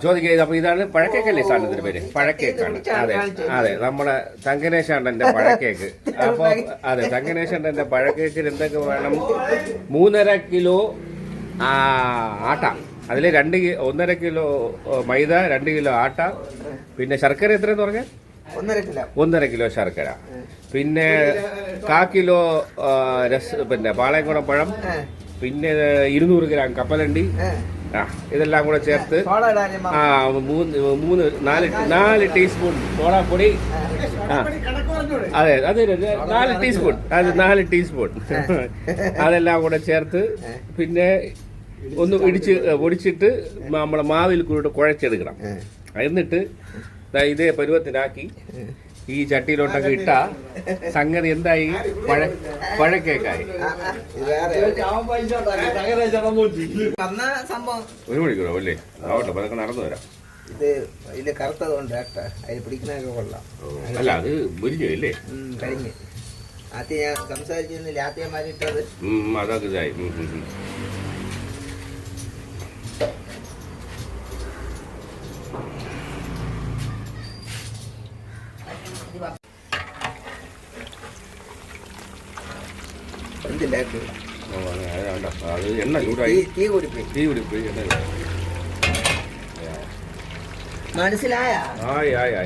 ചോദിക്കുക. അപ്പൊ ഇതാണ് പഴക്കേക്കല്ലേ സാധനത്തിന്റെ പേര്? പഴക്കേക്കാണ്. അതെ അതെ, നമ്മുടെ തങ്കനേശാണ്ടന്റെ പഴക്കേക്ക്. അപ്പൊ അതെ, തങ്കനേശാണ്ടന്റെ പഴക്കേക്കിന് എന്തൊക്കെ വേണം? 3.5 കിലോ ആട്ട, അതിൽ 1.5 കിലോ മൈദ, 2 കിലോ ആട്ട, പിന്നെ ശർക്കര എത്രയെന്ന് പറഞ്ഞാൽ 1.5 കിലോ ശർക്കര, പിന്നെ 1/4 കിലോ പിന്നെ പാളയംകുളം പഴം, പിന്നെ 200 ഗ്രാം കപ്പലണ്ടി. ഇതെല്ലാം കൂടെ ചേർത്ത് 4 ടീസ്പൂൺ സോഡാപ്പൊടി. അതെ അതെ 4 ടീസ്പൂൺ, അത് 4 ടീസ്പൂൺ അതെല്ലാം കൂടെ ചേർത്ത് പിന്നെ ഒന്ന് പൊടിച്ചിട്ട് നമ്മളെ മാവിൽ കൂടെ കുഴച്ചെടുക്കണം. എന്നിട്ട് ഇതേ പരുവത്തിനാക്കി ഈ ചട്ടിയിലോട്ടൊക്കെ ഇട്ട സംഗതി എന്തായി? പഴക്കേക്കായി. 1 മണിക്കൂറോ അല്ലേ? ആവട്ടെ, അതൊക്കെ നടന്നു വരാം. ഇത് കറുത്തതുകൊണ്ട് അതിൽ പിടിക്കുന്നതൊക്കെ കൊള്ളാം. അല്ല, അത് മുരിഞ്ഞു അല്ലേ? കഴിഞ്ഞ് ആദ്യം ഞാൻ സംസാരിച്ചിരുന്നില്ല, ആദ്യം മാറിയിട്ടത് അതൊക്കെ ഇതായി. അത് എണ്ണ ചൂടായി, തീ കൂടിപ്പോയി. മനസ്സിലായ? ആയി.